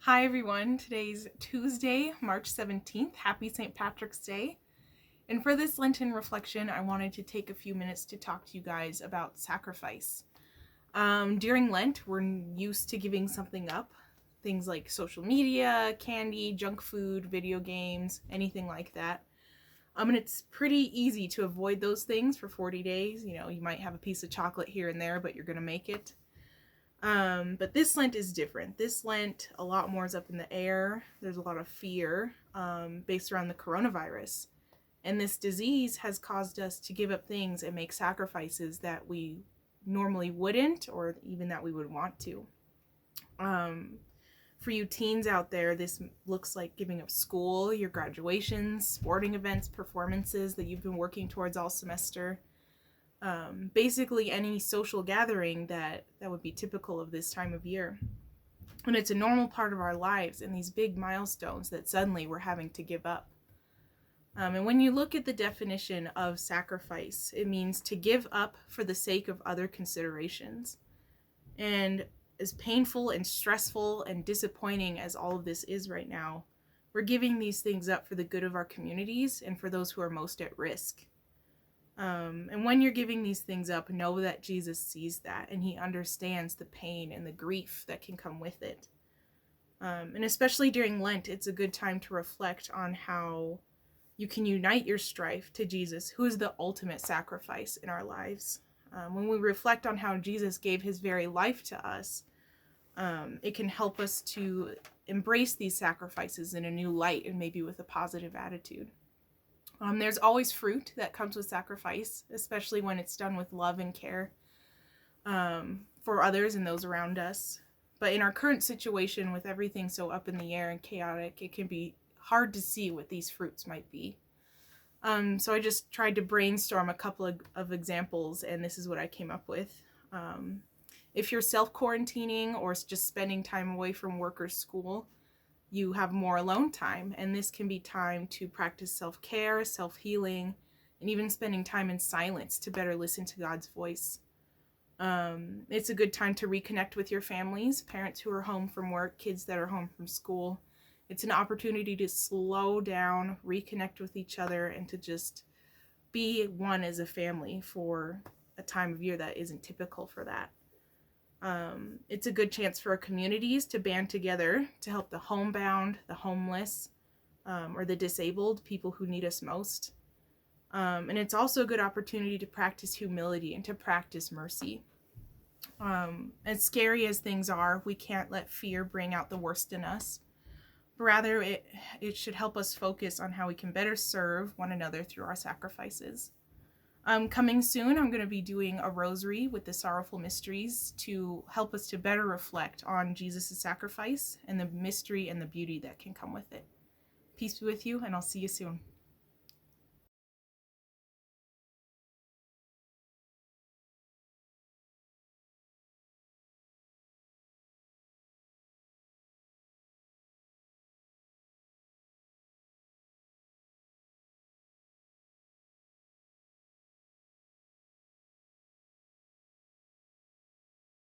Hi everyone, today's Tuesday, March 17th. Happy St. Patrick's Day. And for this Lenten reflection, I wanted to take a few minutes to talk to you guys about sacrifice. During Lent, we're used to giving something up. Things like social media, candy, junk food, video games, anything like that. And it's pretty easy to avoid those things for 40 days. You might have a piece of chocolate here and there, but you're going to make it. But this Lent is different. This Lent, a lot more is up in the air. There's a lot of fear based around the coronavirus. And this disease has caused us to give up things and make sacrifices that we normally wouldn't, or even that we would want to. For you teens out there, this looks like giving up school, your graduations, sporting events, performances that you've been working towards all semester. Basically any social gathering that would be typical of this time of year. And it's a normal part of our lives and these big milestones that suddenly we're having to give up. And when you look at the definition of sacrifice, it means to give up for the sake of other considerations. And as painful and stressful and disappointing as all of this is right now, we're giving these things up for the good of our communities and for those who are most at risk. And when you're giving these things up, know that Jesus sees that and he understands the pain and the grief that can come with it. And especially during Lent, it's a good time to reflect on how you can unite your strife to Jesus, who is the ultimate sacrifice in our lives. When we reflect on how Jesus gave his very life to us, it can help us to embrace these sacrifices in a new light and maybe with a positive attitude. There's always fruit that comes with sacrifice, especially when it's done with love and care for others and those around us. But in our current situation, with everything so up in the air and chaotic, it can be hard to see what these fruits might be. So I just tried to brainstorm a couple of examples, and this is what I came up with. If you're self-quarantining or just spending time away from work or school, you have more alone time, and this can be time to practice self-care, self-healing, and even spending time in silence to better listen to God's voice. It's a good time to reconnect with your families, parents who are home from work, kids that are home from school. It's an opportunity to slow down, reconnect with each other, and to just be one as a family for a time of year that isn't typical for that. It's a good chance for our communities to band together to help the homebound, the homeless, or the disabled, people who need us most. And it's also a good opportunity to practice humility and to practice mercy. As scary as things are, we can't let fear bring out the worst in us. Rather, it should help us focus on how we can better serve one another through our sacrifices. Coming soon, I'm going to be doing a rosary with the sorrowful mysteries to help us to better reflect on Jesus' sacrifice and the mystery and the beauty that can come with it. Peace be with you, and I'll see you soon.